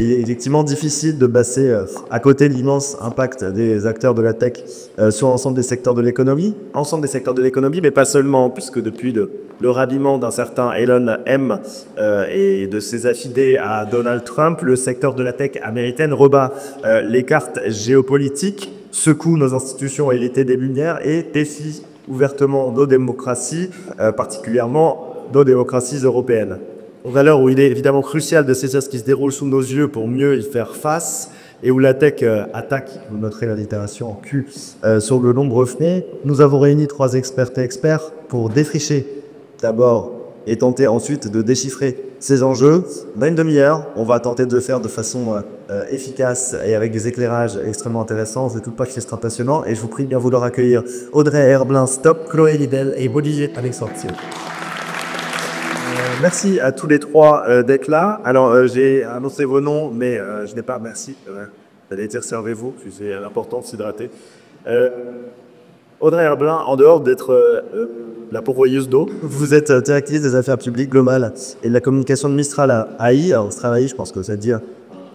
Il est effectivement difficile de passer à côté de l'immense impact des acteurs de la tech sur l'ensemble des secteurs de l'économie. Ensemble des secteurs de l'économie, mais pas seulement, puisque depuis le ralliement d'un certain Elon M et de ses affidés à Donald Trump, le secteur de la tech américaine rebat les cartes géopolitiques, secoue nos institutions héritées des Lumières et défie ouvertement nos démocraties, particulièrement nos démocraties européennes. À l'heure où il est évidemment crucial de saisir ce qui se déroule sous nos yeux pour mieux y faire face, et où la tech attaque, vous noterez l'allitération en Q, sur de nombreux fronts, nous avons réuni 3 expertes et experts pour défricher d'abord et tenter ensuite de déchiffrer ces enjeux. Dans une demi-heure, on va tenter de le faire de façon efficace et avec des éclairages extrêmement intéressants. Je ne doute pas que ce sera passionnant et je vous prie de bien vouloir accueillir Audrey Herblin Stop, Chloé Lidel et Olivier Alexandre. Merci à tous les trois d'être là. Alors, j'ai annoncé vos noms, mais je n'ai pas... Merci. J'allais dire servez-vous, c'est important de s'hydrater. Audrey Herblin, en dehors d'être la pourvoyeuse d'eau, vous êtes directrice des affaires publiques globales et de la communication de Mistral à AI. Alors, Mistral AI, je pense que ça dit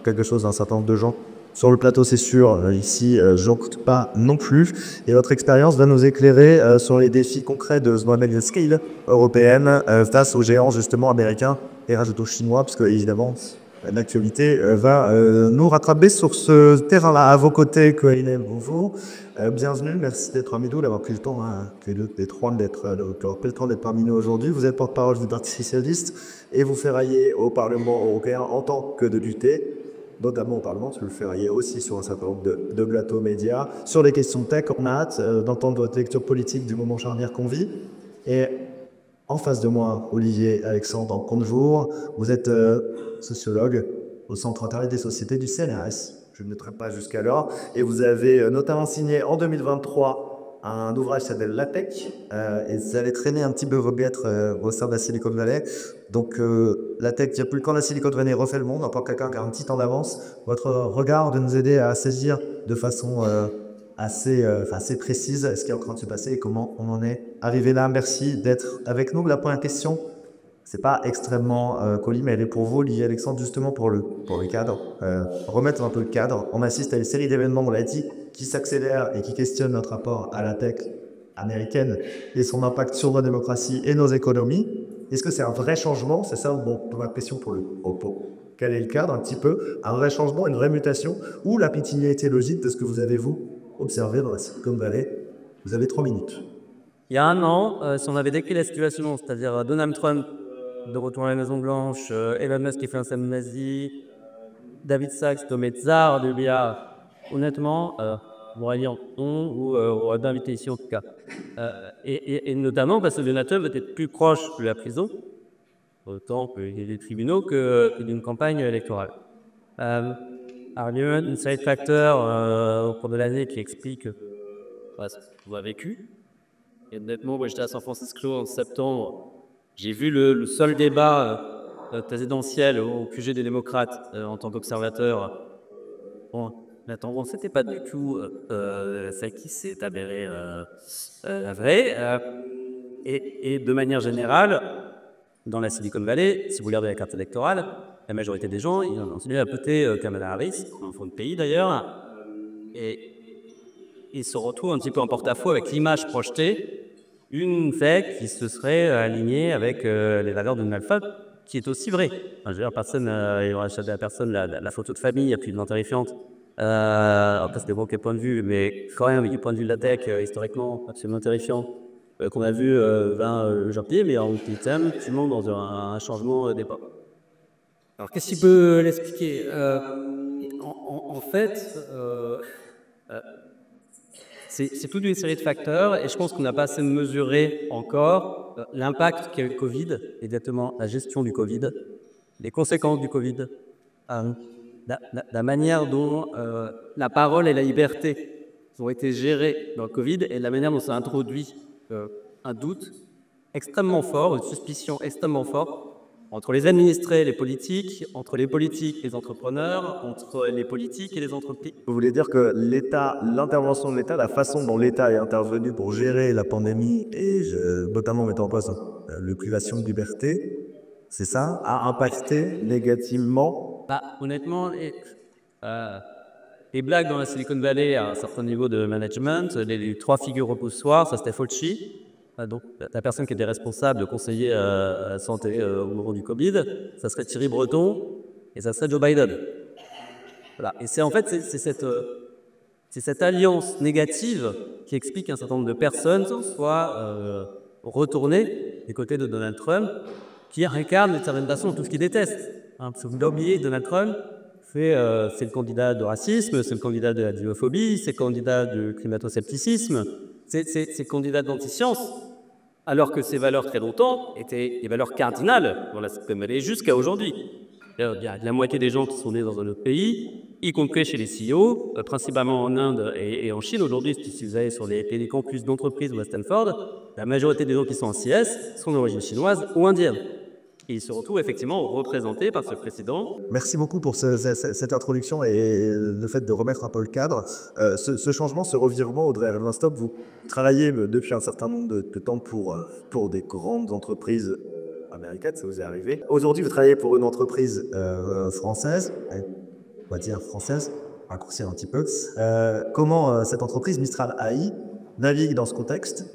quelque chose d'un certain nombre de gens. Sur le plateau, c'est sûr. Ici, j'en coûte pas non plus. Et votre expérience va nous éclairer sur les défis concrets de ce qu'on appelle la scale européenne face aux géants justement américains et rajoutent aux chinois, parce que évidemment, l'actualité va nous rattraper sur ce terrain-là. À vos côtés, Corinne, bonjour. Bienvenue, merci d'être parmi nous, d'avoir pris le temps, les trois, d'être le temps d'être parmi nous aujourd'hui. Vous êtes porte-parole du Parti socialiste et vous ferraillez au Parlement européen en tant que député, notamment au Parlement, tu le ferraillez aussi sur un certain nombre de plateaux médias. Sur les questions tech, on a hâte d'entendre votre lecture politique du moment charnière qu'on vit. Et en face de moi, Olivier Alexandre Condevour, vous êtes sociologue au Centre Internet des sociétés du CNRS. Je ne noterai pas jusqu'alors. Et vous avez notamment signé en 2023 un ouvrage qui s'appelle La Tech, et vous allez traîner un petit peu vos guêtres au sein de la Silicon Valley. Donc la tech, il n'y a plus le quand la Silicon Valley refait le monde, en tant que quelqu'un qui a un petit temps d'avance. Votre regard de nous aider à saisir de façon assez précise ce qui est en train de se passer et comment on en est arrivé là. Merci d'être avec nous. La première question, c'est pas extrêmement colis, mais elle est pour vous, Olivier Alexandre, justement pour le cadre. Remettre un peu le cadre. On assiste à une série d'événements, on l'a dit, qui s'accélèrent et qui questionnent notre rapport à la tech américaine et son impact sur nos démocraties et nos économies. Est-ce que c'est un vrai changement? C'est ça ma question pour le propos. Quel est le cadre un petit peu? Un vrai changement, une vraie mutation ou la continuité logique de ce que vous avez, vous, observé dans la Silicon Valley? Vous avez 3 minutes. Il y a un an, si on avait décrit la situation, c'est-à-dire Donald Trump de retour à la Maison-Blanche, Elon Musk qui fait un scène nazi, David Sachs nommé tsar de l'IA, honnêtement, on aurait dit en on ou on aurait bien invité ici en tout cas. Et notamment parce que Donald Trump était plus proche de la prison, autant que des tribunaux, que d'une campagne électorale. Alors, il y a eu un side factor au cours de l'année qui explique ce qu'on a vécu. Et honnêtement, moi j'étais à San Francisco en septembre. J'ai vu le seul débat présidentiel au QG des démocrates en tant qu'observateur. Bon, la tendance n'était pas du tout celle qui s'est avérée vraie. Et de manière générale, dans la Silicon Valley, si vous regardez la carte électorale, la majorité des gens ils ont continué à voter Kamala Harris, en fond de pays d'ailleurs. Et ils se retrouvent un petit peu en porte-à-faux avec l'image projetée, une tech qui se serait alignée avec les valeurs de Donald Trump, qui est aussi vrai. Enfin, je veux dire, personne, il aurait acheté à personne la photo de famille absolument terrifiante. Parce que bon, quel point de vue, mais quand même, du point de vue de la tech, historiquement, absolument terrifiant, qu'on a vu 20 janvier, mais en ultimement dans un changement d'époque. Alors, qu'est-ce qui peut l'expliquer? En fait, c'est toute une série de facteurs et je pense qu'on n'a pas assez mesuré encore l'impact qu'a eu le Covid, exactement la gestion du Covid, les conséquences du Covid, la manière dont la parole et la liberté ont été gérées dans le Covid et la manière dont ça a introduit un doute extrêmement fort, une suspicion extrêmement forte entre les administrés et les politiques, entre les politiques et les entrepreneurs, entre les politiques et les entreprises. Vous voulez dire que l'État, l'intervention de l'État, la façon dont l'État est intervenu pour gérer la pandémie et notamment mettre en place le privation de liberté, c'est ça, a impacté négativement Honnêtement, les blagues dans la Silicon Valley à un certain niveau de management, les trois figures repoussoires, ça c'était Fauci, donc la personne qui était responsable de conseiller à la santé au moment du Covid, ça serait Thierry Breton et ça serait Joe Biden. Voilà. Et c'est en fait c'est cette alliance négative qui explique qu'un certain nombre de personnes soient retournées du côté de Donald Trump, qui incarne d'une certaine façon tout ce qu'il déteste. Parce que vous l'oubliez, Donald Trump, c'est le candidat du racisme, c'est le candidat de la xénophobie, c'est le candidat du climato-scepticisme, c'est le candidat de l'anti-science, alors que ces valeurs très longtemps étaient des valeurs cardinales dans la Silicon Valley jusqu'à aujourd'hui. Il y a la moitié des gens qui sont nés dans un autre pays, y compris chez les CEO, principalement en Inde et en Chine. Aujourd'hui, si vous allez sur les campus d'entreprises ou à Stanford, la majorité des gens qui sont en CS sont d'origine chinoise ou indienne. Et ils se retrouvent effectivement représentés par ce précédent. Merci beaucoup pour cette introduction et le fait de remettre un peu le cadre. Ce changement, ce revirement, Audrey Erlenstop, vous travaillez depuis un certain nombre de temps pour des grandes entreprises américaine, ça vous est arrivé. Aujourd'hui, vous travaillez pour une entreprise française, on va dire française, raccourcir un petit peu. Comment cette entreprise Mistral AI navigue dans ce contexte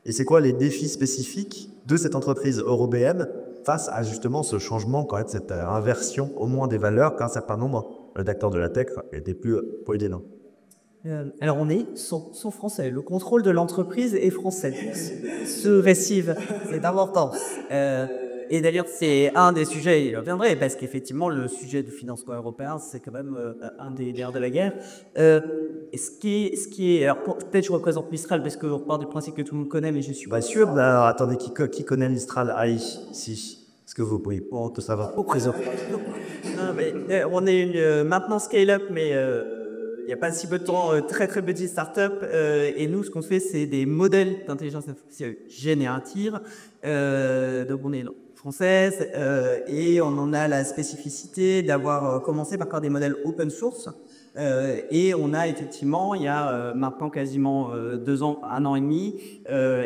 et c'est quoi les défis spécifiques de cette entreprise européenne face à justement ce changement, quand même, cette inversion au moins des valeurs qu'un certain nombre d'acteurs de la tech étaient plus polyédénants. Alors on est 100% français, le contrôle de l'entreprise est français. Ce récif, c'est important. Et d'ailleurs, c'est un des sujets, il reviendrait, parce qu'effectivement, le sujet du financement européen, c'est quand même un des nerfs de la guerre. Et ce qui est, alors peut-être je représente Mistral, parce qu'on part du principe que tout le monde connaît, mais je suis pas sûr. Alors, attendez, qui connaît Mistral AI ici? Est-ce que vous pouvez tout savoir? Au présent. Non, mais, on est maintenant scale-up, mais il n'y a pas si peu de temps, très petite start-up. Et nous, ce qu'on fait, c'est des modèles d'intelligence artificielle générative. Donc on est française et on en a la spécificité d'avoir commencé par faire des modèles open source. Et on a effectivement, il y a maintenant quasiment 2 ans, 1 an et demi,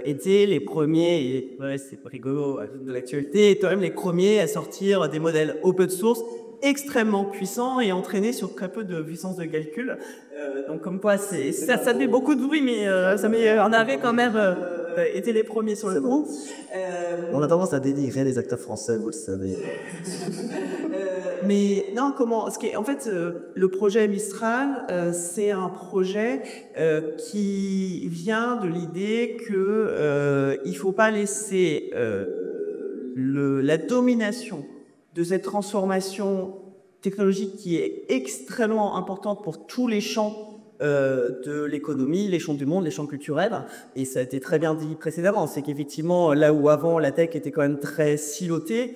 été les premiers, et ouais, c'est rigolo de l'actualité, quand même les premiers à sortir des modèles open source extrêmement puissants et entraînés sur très peu de puissance de calcul. Donc comme quoi, ça fait beaucoup de bruit, mais ça met en arrêt quand même été les premiers sur le coup. On a tendance à dénigrer les acteurs français, vous le savez. Mais non, en fait, le projet Mistral, c'est un projet qui vient de l'idée que il faut pas laisser la domination de cette transformation technologique qui est extrêmement importante pour tous les champs de l'économie, les champs du monde, les champs culturels. Et ça a été très bien dit précédemment, c'est qu'effectivement, là où avant la tech était quand même très silotée,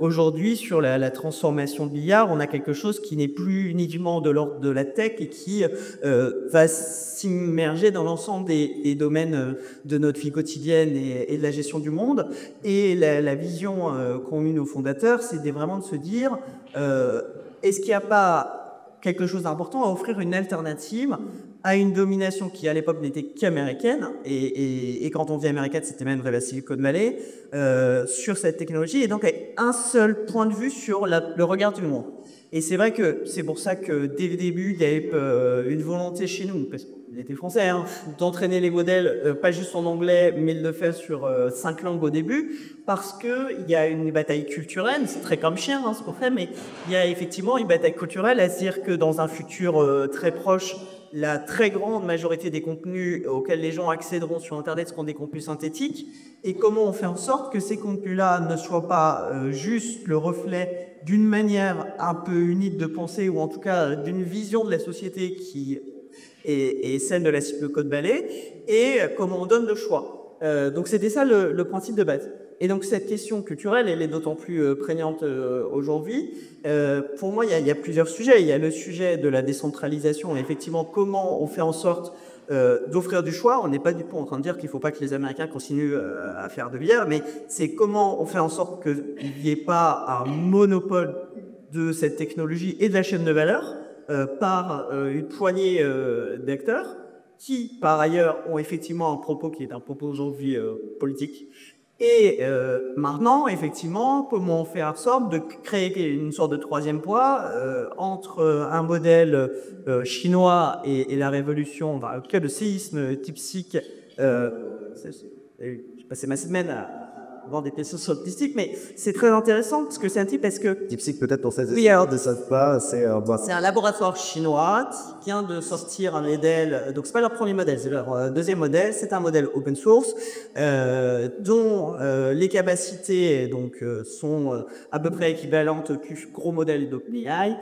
aujourd'hui, sur la transformation de l'IA, on a quelque chose qui n'est plus uniquement de l'ordre de la tech et qui va s'immerger dans l'ensemble des domaines de notre vie quotidienne et de la gestion du monde. Et la vision qu'ont eu nos fondateurs, c'est vraiment de se dire, est-ce qu'il n'y a pas quelque chose d'important à offrir une alternative à une domination qui à l'époque n'était qu'américaine, et quand on dit américaine, c'était même la Silicon Valley, sur cette technologie, et donc avec un seul point de vue sur le regard du monde. Et c'est vrai que c'est pour ça que dès le début, il y avait une volonté chez nous, parce qu'on était français, hein, d'entraîner les modèles, pas juste en anglais, mais de le faire sur 5 langues au début, parce qu'il y a une bataille culturelle, c'est très comme chien hein, ce qu'on fait, mais il y a effectivement une bataille culturelle, à dire que dans un futur très proche, la très grande majorité des contenus auxquels les gens accéderont sur Internet seront des contenus synthétiques. Et comment on fait en sorte que ces contenus-là ne soient pas juste le reflet d'une manière un peu unique de penser, ou en tout cas d'une vision de la société qui est celle de la Silicon Valley, et comment on donne le choix. Donc c'était ça le principe de base. Et donc cette question culturelle, elle est d'autant plus prégnante aujourd'hui. Pour moi, il y a plusieurs sujets. Il y a le sujet de la décentralisation, et effectivement comment on fait en sorte d'offrir du choix. On n'est pas du tout en train de dire qu'il ne faut pas que les Américains continuent à faire de l'IA, mais c'est comment on fait en sorte qu'il n'y ait pas un monopole de cette technologie et de la chaîne de valeur par une poignée d'acteurs qui, par ailleurs, ont effectivement un propos qui est un propos aujourd'hui politique, Et maintenant, effectivement, comment on fait en sorte de créer une sorte de troisième poids entre un modèle chinois et la révolution, enfin, en tout cas le séisme type SIC. J'ai passé ma semaine à voir des questions sur le TIPSIC, mais c'est très intéressant parce que c'est un type parce que... TIPSIC, peut-être pour ces Oui, alors, ne savent pas, c'est c'est un laboratoire chinois qui vient de sortir un modèle, donc c'est pas leur premier modèle, c'est leur deuxième modèle, c'est un modèle open source dont les capacités donc, sont à peu près équivalentes au gros modèle d'OpenAI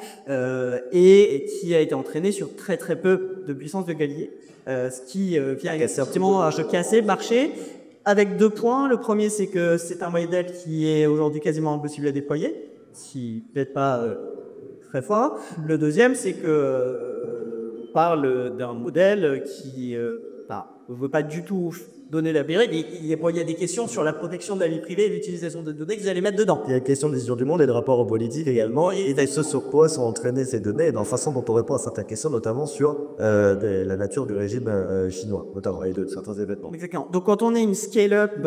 et qui a été entraîné sur très peu de puissance de Galilée. Ce qui c'est optimement un jeu qui a assez marché avec 2 points. Le premier, c'est que c'est un modèle qui est aujourd'hui quasiment impossible à déployer, si peut-être pas très fort. Le deuxième, c'est que on parle d'un modèle qui ne veut pas du tout donner la vérité. Il y a des questions sur la protection de la vie privée et l'utilisation de données que vous allez mettre dedans. Il y a la question de décision du monde et de rapport aux politiques également, et ce sur quoi sont entraînées ces données, et dans la façon dont on répond à certaines questions, notamment sur la nature du régime chinois, notamment, et de certains événements. Exactement. Donc quand on est une scale-up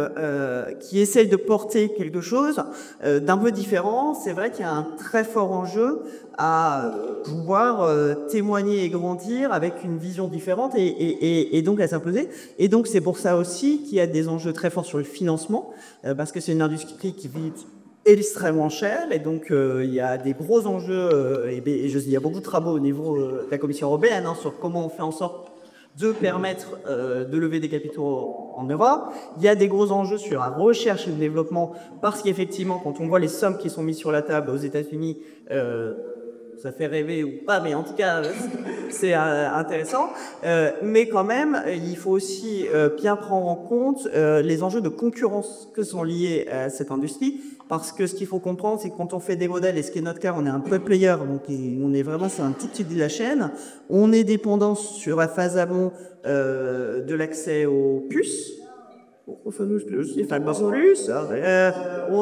qui essaye de porter quelque chose d'un peu différent, c'est vrai qu'il y a un très fort enjeu à pouvoir témoigner et grandir avec une vision différente et donc à s'imposer. Et donc c'est pour ça aussi qu'il y a des enjeux très forts sur le financement, parce que c'est une industrie qui vit extrêmement cher et donc il y a des gros enjeux il y a beaucoup de travaux au niveau de la Commission européenne sur comment on fait en sorte de permettre de lever des capitaux en Europe. Il y a des gros enjeux sur la recherche et le développement parce qu'effectivement quand on voit les sommes qui sont mises sur la table aux États-Unis, ça fait rêver ou pas, mais en tout cas, c'est intéressant. Mais quand même, il faut aussi bien prendre en compte les enjeux de concurrence que sont liés à cette industrie. Parce que ce qu'il faut comprendre, c'est que quand on fait des modèles, et ce qui est notre cas, on est un peu player, donc on est vraiment sur un tout petit de la chaîne. On est dépendant sur la phase amont de l'accès aux puces. On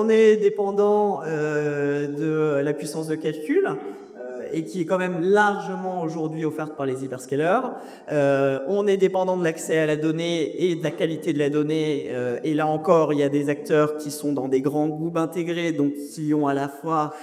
est dépendant de la puissance de calcul et qui est quand même largement aujourd'hui offerte par les hyperscalers. On est dépendant de l'accès à la donnée et de la qualité de la donnée. Et là encore, il y a des acteurs qui sont dans des grands groupes intégrés, donc qui ont à la fois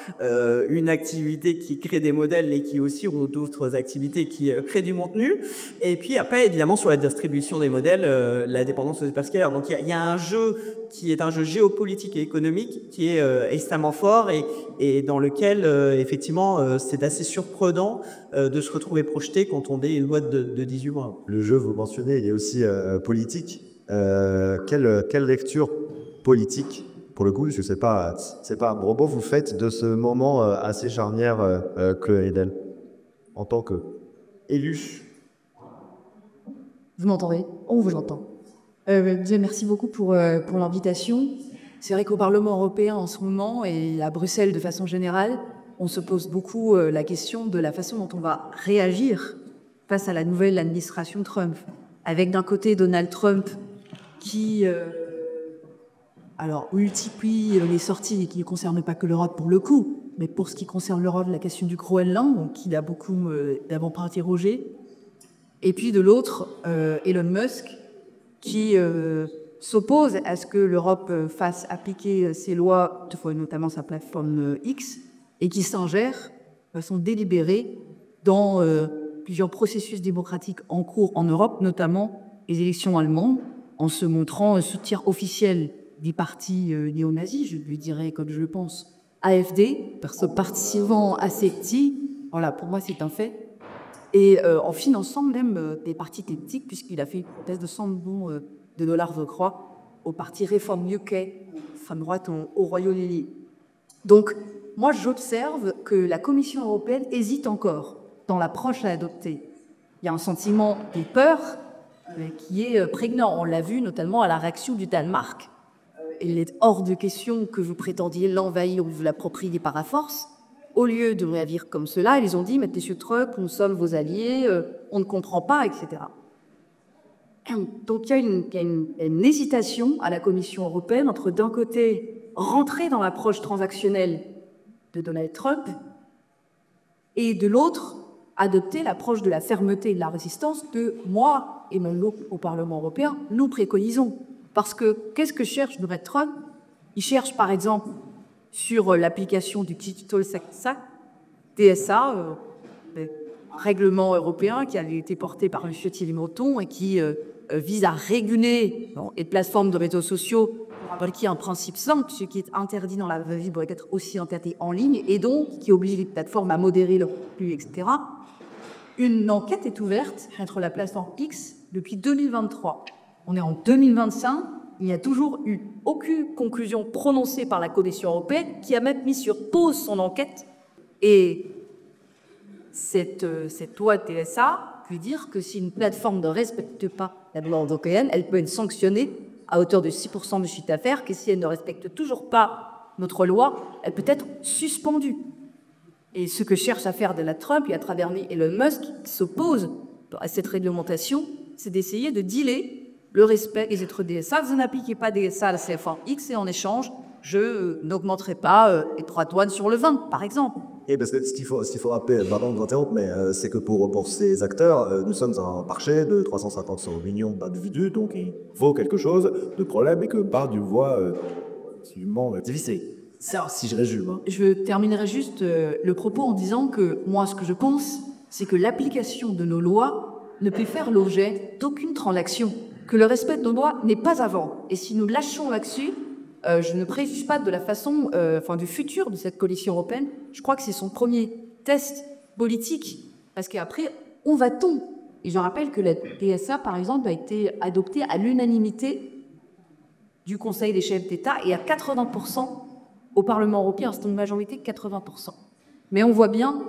une activité qui crée des modèles et qui aussi ont d'autres activités qui créent du contenu. Et puis après, évidemment, sur la distribution des modèles, la dépendance aux hyperscalers. Donc il y a un jeu qui est un jeu géopolitique et économique qui est extrêmement fort et dans lequel, effectivement, c'est assez surprenant de se retrouver projeté quand on est une boîte de 18 mois. Le jeu, vous mentionnez, il est aussi politique. Quelle lecture politique, pour le coup, je sais pas, c'est pas un robot, vous faites de ce moment assez charnière, Chloé Edel, en tant qu'élu? Vous m'entendez? On vous entend. Merci beaucoup pour l'invitation. C'est vrai qu'au Parlement européen en ce moment et à Bruxelles de façon générale, on se pose beaucoup la question de la façon dont on va réagir face à la nouvelle administration Trump. Avec d'un côté Donald Trump qui multiplie les sorties qui ne concernent pas que l'Europe pour le coup, mais pour ce qui concerne l'Europe, la question du Groenland, donc qu'il a beaucoup d'avant pas interrogé. Et puis de l'autre, Elon Musk qui s'oppose à ce que l'Europe fasse appliquer ses lois, notamment sa plateforme X, et qui s'ingère de façon délibérée dans plusieurs processus démocratiques en cours en Europe, notamment les élections allemandes, en se montrant un soutien officiel du parti néo-nazi, je lui dirais, comme je le pense, AfD, parce que participant assez petit, voilà, pour moi c'est un fait, et en finançant même des partis politiques, puisqu'il a fait une thèse de 100 millions de dollars, je crois, au parti Reform UK, femme droite au Royaume-Uni. Donc, moi, j'observe que la Commission européenne hésite encore dans l'approche à adopter. Il y a un sentiment de peur qui est prégnant. On l'a vu notamment à la réaction du Danemark. Il est hors de question que vous prétendiez l'envahir ou vous l'approprier par la force. Au lieu de réagir comme cela, ils ont dit « Monsieur Trump, nous sommes vos alliés, on ne comprend pas, etc. » Donc il y a une hésitation à la Commission européenne entre d'un côté rentrer dans l'approche transactionnelle de Donald Trump et de l'autre adopter l'approche de la fermeté et de la résistance que moi et mon groupe au Parlement européen nous préconisons. Parce que qu'est-ce que cherche Donald Trump? Il cherche par exemple sur l'application du Digital Act, DSA, règlement européen qui a été porté par M. Thierry Breton et qui vise à réguler les plateformes de réseaux sociaux, qui est un principe simple, ce qui est interdit dans la vraie vie doit être aussi interdit en ligne, et donc qui oblige les plateformes à modérer leur contenu, etc. Une enquête est ouverte contre la plateforme X depuis 2023. On est en 2025, il n'y a toujours eu aucune conclusion prononcée par la Commission européenne qui a même mis sur pause son enquête. Et cette loi TSA veut dire que si une plateforme ne respecte pas la loi européenne, elle peut être sanctionnée à hauteur de 6% du chiffre d'affaires, que si elle ne respecte toujours pas notre loi, elle peut être suspendue. Et ce que cherche à faire Donald Trump, et à travers Elon Musk, qui s'oppose à cette réglementation, c'est d'essayer de dealer le respect des autres DSA. Vous n'appliquez pas DSA à la CFA-X et en échange, je n'augmenterai pas les droits de douane sur le vin, par exemple. Et parce que ce qu'il faut rappeler, pardon de vous interrompre, mais c'est que pour ces acteurs, nous sommes un marché de 350 millions d'individus, donc il faut quelque chose de problème et que par du voie absolument difficile. Ça, si je résume. Hein. Je terminerai juste le propos en disant que moi, ce que je pense, c'est que l'application de nos lois ne peut faire l'objet d'aucune transaction, que le respect de nos lois n'est pas avant. Et si nous lâchons là-dessus, je ne préjuge pas de la façon, du futur de cette coalition européenne. Je crois que c'est son premier test politique, parce qu'après, on va-t-on? Et je rappelle que la TSA, par exemple, a été adoptée à l'unanimité du Conseil des chefs d'État et à 80% au Parlement européen. C'est une majorité de 80%. Mais on voit bien,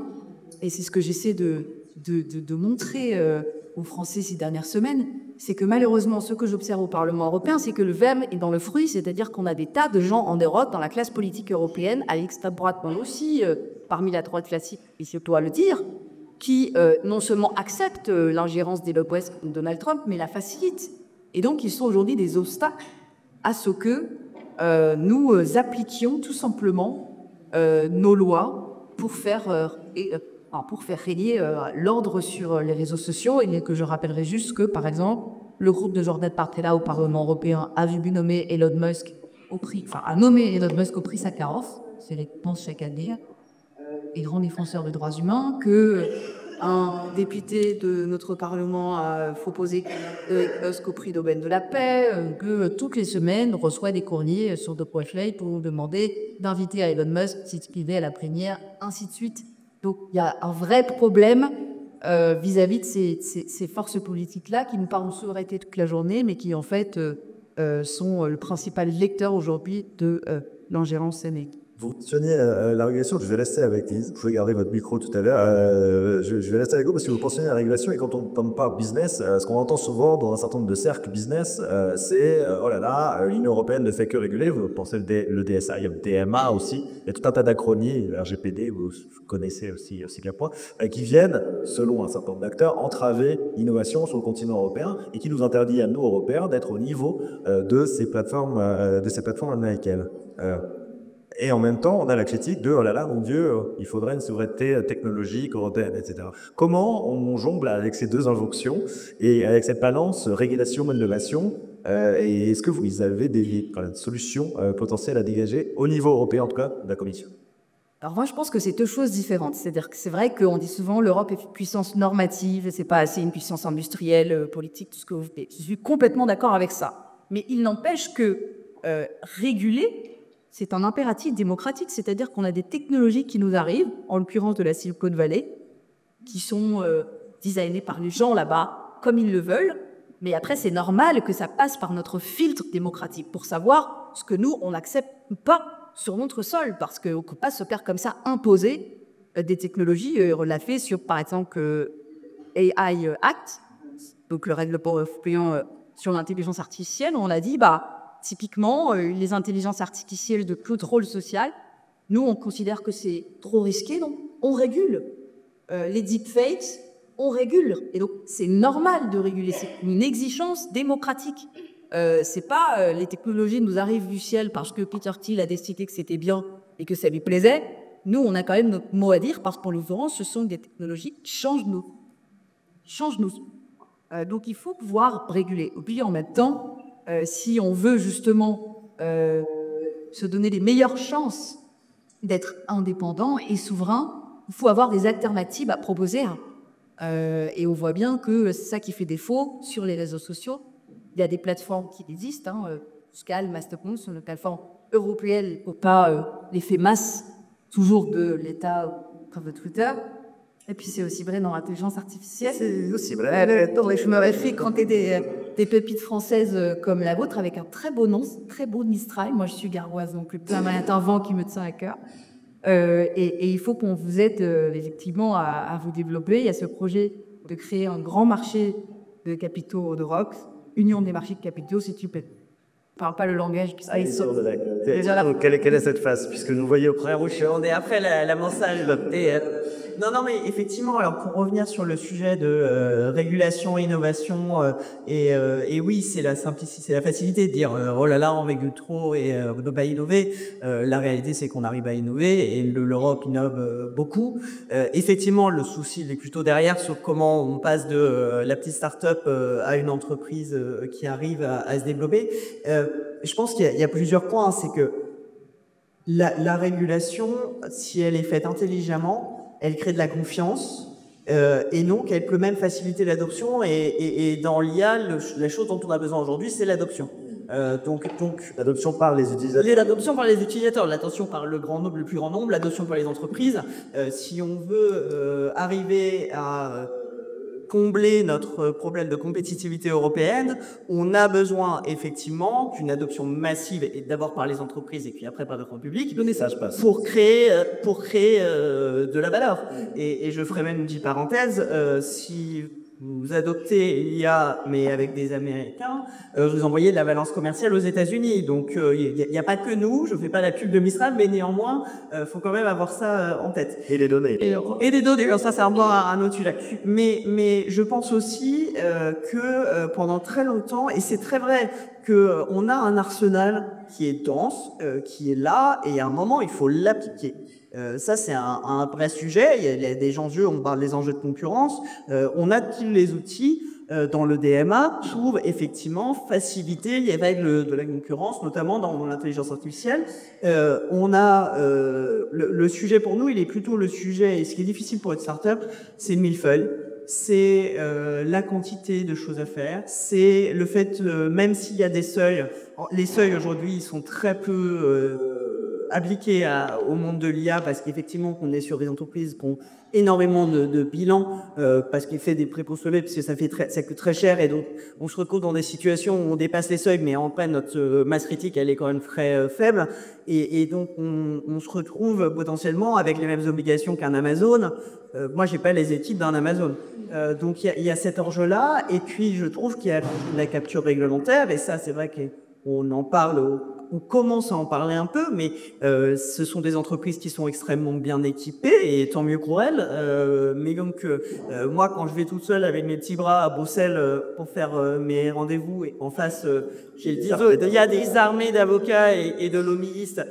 et c'est ce que j'essaie de montrer aux Français ces dernières semaines, c'est que malheureusement, ce que j'observe au Parlement européen, c'est que le verbe est dans le fruit, c'est-à-dire qu'on a des tas de gens en Europe, dans la classe politique européenne, à l'extrême droite, mais aussi parmi la droite classique, et je dois le dire, qui non seulement acceptent l'ingérence des lobbies comme Donald Trump, mais la facilitent. Et donc, ils sont aujourd'hui des obstacles à ce que nous appliquions tout simplement nos lois pour faire régner l'ordre sur les réseaux sociaux, et que je rappellerai juste que, par exemple, le groupe de Jordan Bardella au Parlement européen a vu nommer Elon Musk au prix Sakharov, c'est les récompenses chaque année, et grand défenseur des droits humains, que un député de notre Parlement a proposé Elon Musk au prix Nobel de la paix, que toutes les semaines on reçoit des courriers sur The Poitley pour nous demander d'inviter à Elon Musk s'il est à la plénière, ainsi de suite. Donc il y a un vrai problème vis-à-vis de ces forces politiques-là qui nous parlent de souveraineté toute la journée, mais qui en fait sont le principal lecteur aujourd'hui de l'ingérence sénégalais. Vous mentionnez la régulation, je vais rester avec Lise, vous pouvez garder votre micro tout à l'heure, je vais rester avec vous parce que vous mentionnez la régulation et quand on ne parle business, ce qu'on entend souvent dans un certain nombre de cercles business, c'est oh là là, l'Union européenne ne fait que réguler, vous pensez le DSA, il y a le DMA aussi, il y a tout un tas d'acronymes, le RGPD, vous connaissez aussi bien point, qui viennent, selon un certain nombre d'acteurs, entraver l'innovation sur le continent européen et qui nous interdit à nous, Européens, d'être au niveau de ces plateformes américaines. Et en même temps, on a la critique de « oh là là, mon Dieu, il faudrait une souveraineté technologique européenne, etc. » Comment on jongle avec ces deux injonctions et avec cette balance régulation-innovation et est-ce que vous avez des solutions potentielles à dégager au niveau européen, en tout cas, de la Commission? Alors moi, je pense que c'est deux choses différentes. C'est-à-dire que c'est vrai qu'on dit souvent l'Europe est une puissance normative, c'est pas assez une puissance industrielle, politique, tout ce que vous voulez. Je suis complètement d'accord avec ça. Mais il n'empêche que réguler, c'est un impératif démocratique, c'est-à-dire qu'on a des technologies qui nous arrivent, en l'occurrence de la Silicon Valley, qui sont designées par les gens là-bas comme ils le veulent, mais après c'est normal que ça passe par notre filtre démocratique pour savoir ce que nous, on n'accepte pas sur notre sol, parce qu'on ne peut pas se faire comme ça imposer des technologies. On l'a fait sur, par exemple, AI Act, donc le règlement européen sur l'intelligence artificielle, on a dit, typiquement, les intelligences artificielles de contrôle social, nous, on considère que c'est trop risqué, donc on régule. Les deepfakes, on régule. Et donc, c'est normal de réguler. C'est une exigence démocratique. C'est pas les technologies nous arrivent du ciel parce que Peter Thiel a décidé que c'était bien et que ça lui plaisait. Nous, on a quand même notre mot à dire parce qu'en l'occurrence, ce sont des technologies qui changent nous. Donc, il faut pouvoir réguler. Et puis, en même temps, si on veut justement se donner les meilleures chances d'être indépendant et souverain, il faut avoir des alternatives à proposer. Et on voit bien que c'est ça qui fait défaut sur les réseaux sociaux. Il y a des plateformes qui existent, Scal, Mastodon, sont des plateformes européennes pour pas l'effet masse toujours de l'État comme de Twitter. Et puis c'est aussi vrai dans l'intelligence artificielle. C'est aussi vrai. Je me réfère quand il y a des pépites françaises comme la vôtre avec un très beau nom, très beau Mistral. Moi je suis garroise, donc il y a un vent qui me tient à cœur. Et il faut qu'on vous aide effectivement à vous développer. Il y a ce projet de créer un grand marché de capitaux d'Europe, Union des marchés de capitaux, si tu peux. Je ne parle pas le langage. Déjà là. Quelle est cette phase? Puisque nous voyons au rouge. On est après la mansage. Non, mais effectivement, alors pour revenir sur le sujet de régulation, innovation, et oui, c'est la simplicité, c'est la facilité de dire oh là là, on régule trop et on ne doit pas innover. La réalité, c'est qu'on arrive à innover et l'Europe innove beaucoup. Effectivement, le souci il est plutôt derrière sur comment on passe de la petite start-up à une entreprise qui arrive à se développer. Je pense qu'il y a plusieurs points. C'est que la régulation, si elle est faite intelligemment, elle crée de la confiance et donc elle peut même faciliter l'adoption. Et dans l'IA, la chose dont on a besoin aujourd'hui, c'est l'adoption. Donc l'adoption par les utilisateurs. L'adoption par les utilisateurs, l'adoption par le plus grand nombre, l'adoption par les entreprises. Si on veut arriver à combler notre problème de compétitivité européenne, on a besoin effectivement d'une adoption massive, et d'abord par les entreprises et puis après par le grand public, pour créer de la valeur. Et je ferai même une petite parenthèse, si vous adoptez l'IA, mais avec des Américains, vous envoyez de la balance commerciale aux États-Unis. Donc, il n'y a pas que nous. Je ne fais pas la pub de Mistral, mais néanmoins, faut quand même avoir ça en tête. Et les données. Et des données. Ça, c'est un autre sujet. Mais je pense aussi que pendant très longtemps, et c'est très vrai, que on a un arsenal qui est dense, qui est là, et à un moment, il faut l'appliquer. Ça, c'est un vrai sujet. Il y a des enjeux, on parle des enjeux de concurrence. On a tous les outils dans le DMA pour effectivement faciliter les règles de la concurrence, notamment dans l'intelligence artificielle. On a le sujet pour nous, il est plutôt le sujet, et ce qui est difficile pour une start-up, c'est le millefeuille. C'est la quantité de choses à faire. C'est le fait, même s'il y a des seuils, les seuils aujourd'hui, ils sont très peu appliqué au monde de l'IA, parce qu'effectivement on est sur des entreprises qui ont énormément de bilans, parce qu'il fait des pré-postulés, parce que ça coûte très cher, et donc on se retrouve dans des situations où on dépasse les seuils, mais en fait notre masse critique elle est quand même très faible, et donc on se retrouve potentiellement avec les mêmes obligations qu'un Amazon. Moi j'ai pas les équipes d'un Amazon, donc il y a cet enjeu-là, et puis je trouve qu'il y a la capture réglementaire, et ça c'est vrai qu'on en parle. On commence à en parler un peu, mais ce sont des entreprises qui sont extrêmement bien équipées, et tant mieux pour elles. Mais donc, moi, quand je vais toute seule avec mes petits bras à Bruxelles pour faire mes rendez-vous, et en face, il y a des armées d'avocats et de lobbyistes,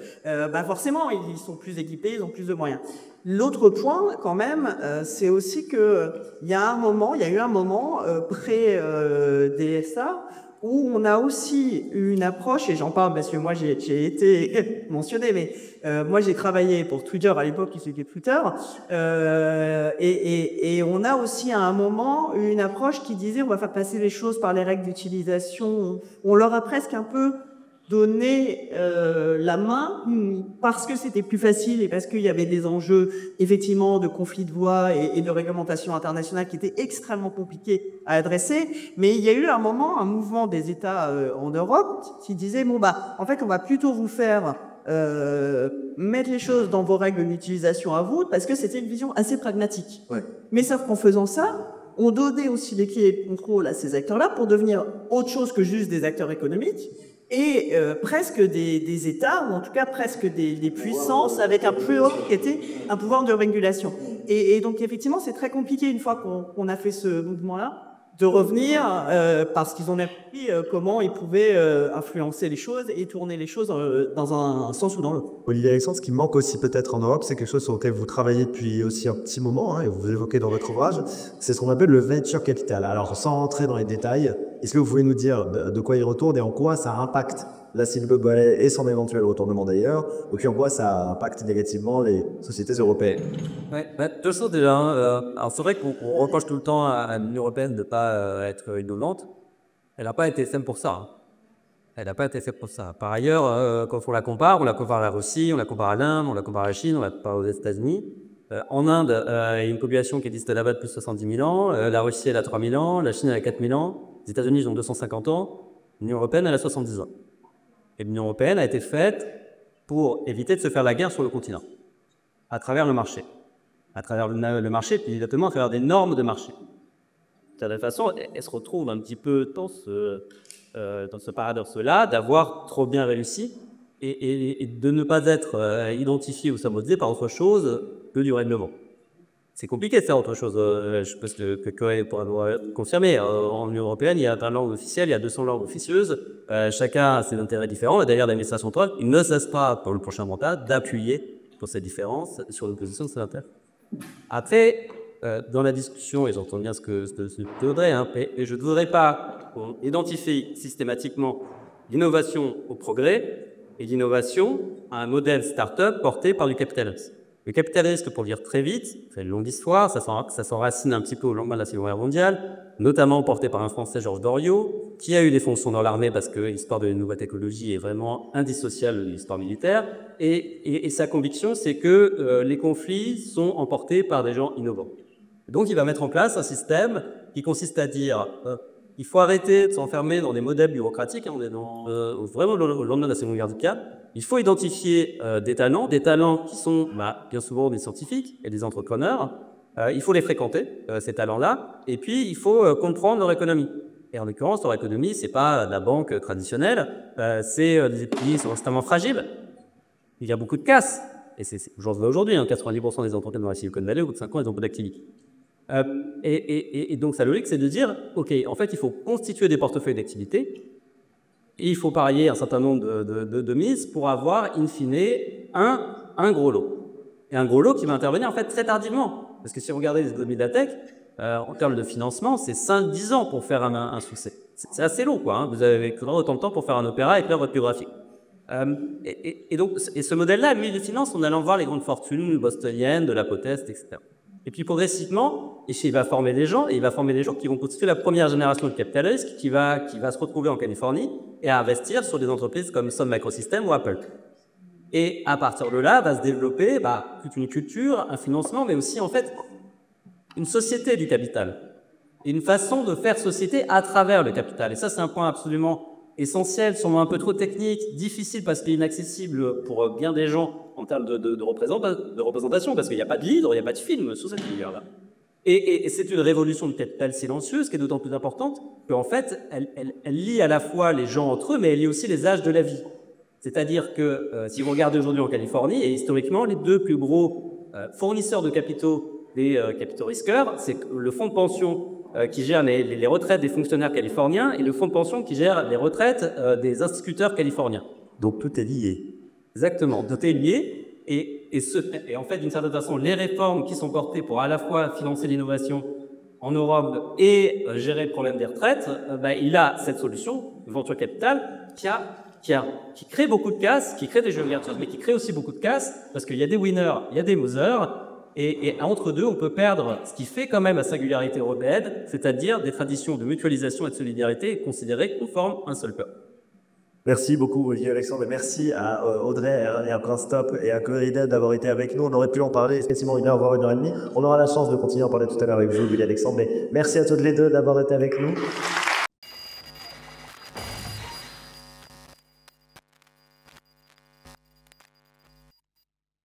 forcément, ils sont plus équipés, ils ont plus de moyens. L'autre point, quand même, c'est aussi que il y a eu un moment pré-DSA, où on a aussi une approche, et j'en parle parce que moi j'ai été mentionné, mais moi j'ai travaillé pour Twitter à l'époque, qui s'était Twitter, et on a aussi à un moment une approche qui disait on va faire passer les choses par les règles d'utilisation. On leur a presque un peu donné la main parce que c'était plus facile et parce qu'il y avait des enjeux effectivement de conflits de voix et de réglementation internationale qui étaient extrêmement compliqués à adresser. Mais il y a eu un mouvement des États en Europe qui disait en fait on va plutôt vous faire mettre les choses dans vos règles d'utilisation à vous, parce que c'était une vision assez pragmatique. Ouais. Mais sauf qu'en faisant ça, on donnait aussi les clés de contrôle à ces acteurs-là pour devenir autre chose que juste des acteurs économiques, et presque des États, ou en tout cas presque des puissances avec un plus haut qui était un pouvoir de régulation. Et donc effectivement, c'est très compliqué une fois qu'on a fait ce mouvement-là de revenir parce qu'ils ont appris comment ils pouvaient influencer les choses et tourner les choses dans un sens ou dans l'autre. Olivier Alexandre, ce qui manque aussi peut-être en Europe, c'est quelque chose sur lequel vous travaillez depuis aussi un petit moment, hein, et vous évoquez dans votre ouvrage, c'est ce qu'on appelle le venture capital. Alors, sans rentrer dans les détails, est-ce que vous pouvez nous dire de quoi il retourne et en quoi ça impacte la Silicon Valley et son éventuel retournement d'ailleurs, ou puis en quoi ça impacte négativement les sociétés européennes? Ouais, deux choses déjà. Alors c'est vrai qu'on reproche tout le temps à l'Union européenne de ne pas être innovante. Elle n'a pas été faite pour ça. Hein. Elle n'a pas été faite pour ça. Par ailleurs, quand on la compare à la Russie, on la compare à l'Inde, on la compare à la Chine, on la compare aux États-Unis. En Inde, il y a une population qui existe là-bas de plus de 70 000 ans. La Russie, elle a 3 000 ans. La Chine, elle a 4 000 ans. Les États-Unis, ils ont 250 ans. L'Union européenne, elle a 70 ans. Et l'Union européenne a été faite pour éviter de se faire la guerre sur le continent, à travers le marché. À travers le marché, puis exactement à travers des normes de marché. De toute façon, elle se retrouve un petit peu dans ce paradoxe-là, d'avoir trop bien réussi et de ne pas être identifié ou saboté par autre chose que du règlement. C'est compliqué de faire autre chose. Je pense que Corée pourra vous confirmer. En Union européenne, il y a 20 langues officielles, il y a 200 langues officieuses. Chacun a ses intérêts différents. Et d'ailleurs, l'administration centrale, il ne cesse pas, pour le prochain mandat, d'appuyer sur ces différences, sur l'opposition de ses intérêts. Après, dans la discussion, et j'entends bien ce que tu voudrais, hein, mais je ne voudrais pas qu'on identifie systématiquement l'innovation au progrès et l'innovation à un modèle start-up porté par du capitalisme. Le capitalisme, pour dire très vite, c'est une longue histoire, ça s'enracine un petit peu au lendemain de la Seconde Guerre mondiale, notamment porté par un Français, Georges Doriot, qui a eu des fonctions dans l'armée parce que l'histoire de la nouvelle technologie est vraiment indissociable de l'histoire militaire. Et sa conviction, c'est que les conflits sont emportés par des gens innovants. Donc, il va mettre en place un système qui consiste à dire il faut arrêter de s'enfermer dans des modèles bureaucratiques. Hein, on est vraiment au lendemain de la Seconde Guerre mondiale. Il faut identifier des talents qui sont bien souvent des scientifiques et des entrepreneurs. Il faut les fréquenter, ces talents-là, et puis il faut comprendre leur économie. Et en l'occurrence, leur économie, c'est pas la banque traditionnelle, c'est des pays qui sont extrêmement fragiles. Il y a beaucoup de casse, et j'en vois aujourd'hui, hein, 90% des entreprises dans la Silicon Valley, au bout de 5 ans, elles ont peu d'activité. Et donc sa logique, c'est de dire, ok, en fait, il faut constituer des portefeuilles d'activité, et il faut parier un certain nombre de mises pour avoir, in fine, un gros lot. Et un gros lot qui va intervenir en fait très tardivement. Parce que si vous regardez les économies de la tech, en termes de financement, c'est 5-10 ans pour faire un succès. C'est assez long, quoi. Hein. Vous avez autant de temps pour faire un opéra et faire votre biographie. Et ce modèle-là, lui, il finance en allant voir les grandes fortunes bostoniennes, de la Potest, etc. Et puis progressivement, il va former des gens, et il va former des gens qui vont constituer la première génération de capitalistes qui va se retrouver en Californie et à investir sur des entreprises comme Sun Microsystems ou Apple. Et à partir de là, va se développer toute une culture, un financement, mais aussi en fait une société du capital. Et une façon de faire société à travers le capital. Et ça, c'est un point absolument essentiel, sûrement un peu trop technique, difficile parce qu'il est inaccessible pour bien des gens en termes de représentation, parce qu'il n'y a pas de livre, il n'y a pas de film sur cette univers-là. Et c'est une révolution de capital silencieuse qui est d'autant plus importante qu'en fait, elle lie à la fois les gens entre eux, mais elle lie aussi les âges de la vie. C'est-à-dire que si vous regardez aujourd'hui en Californie, et historiquement, les deux plus gros fournisseurs de capitaux des capitaux risqueurs, c'est le fonds de pension qui gère les retraites des fonctionnaires californiens et le fonds de pension qui gère les retraites des instituteurs californiens. Donc tout est lié. Exactement, tout est lié. Et en fait, d'une certaine façon, les réformes qui sont portées pour à la fois financer l'innovation en Europe et gérer le problème des retraites, il a cette solution, Venture Capital, qui crée beaucoup de casse, qui crée des jeux vertueux, mais qui crée aussi beaucoup de casse, parce qu'il y a des winners, il y a des losers, et entre deux, on peut perdre ce qui fait quand même la singularité européenne, c'est-à-dire des traditions de mutualisation et de solidarité considérées qu'on forme un seul peuple. Merci beaucoup Olivier Alexandre et merci à Audrey et à Prince Top et à Corrida d'avoir été avec nous. On aurait pu en parler effectivement 1 heure, voire 1 heure et demie. On aura la chance de continuer à en parler tout à l'heure avec vous, Olivier Alexandre, mais merci à toutes les deux d'avoir été avec nous.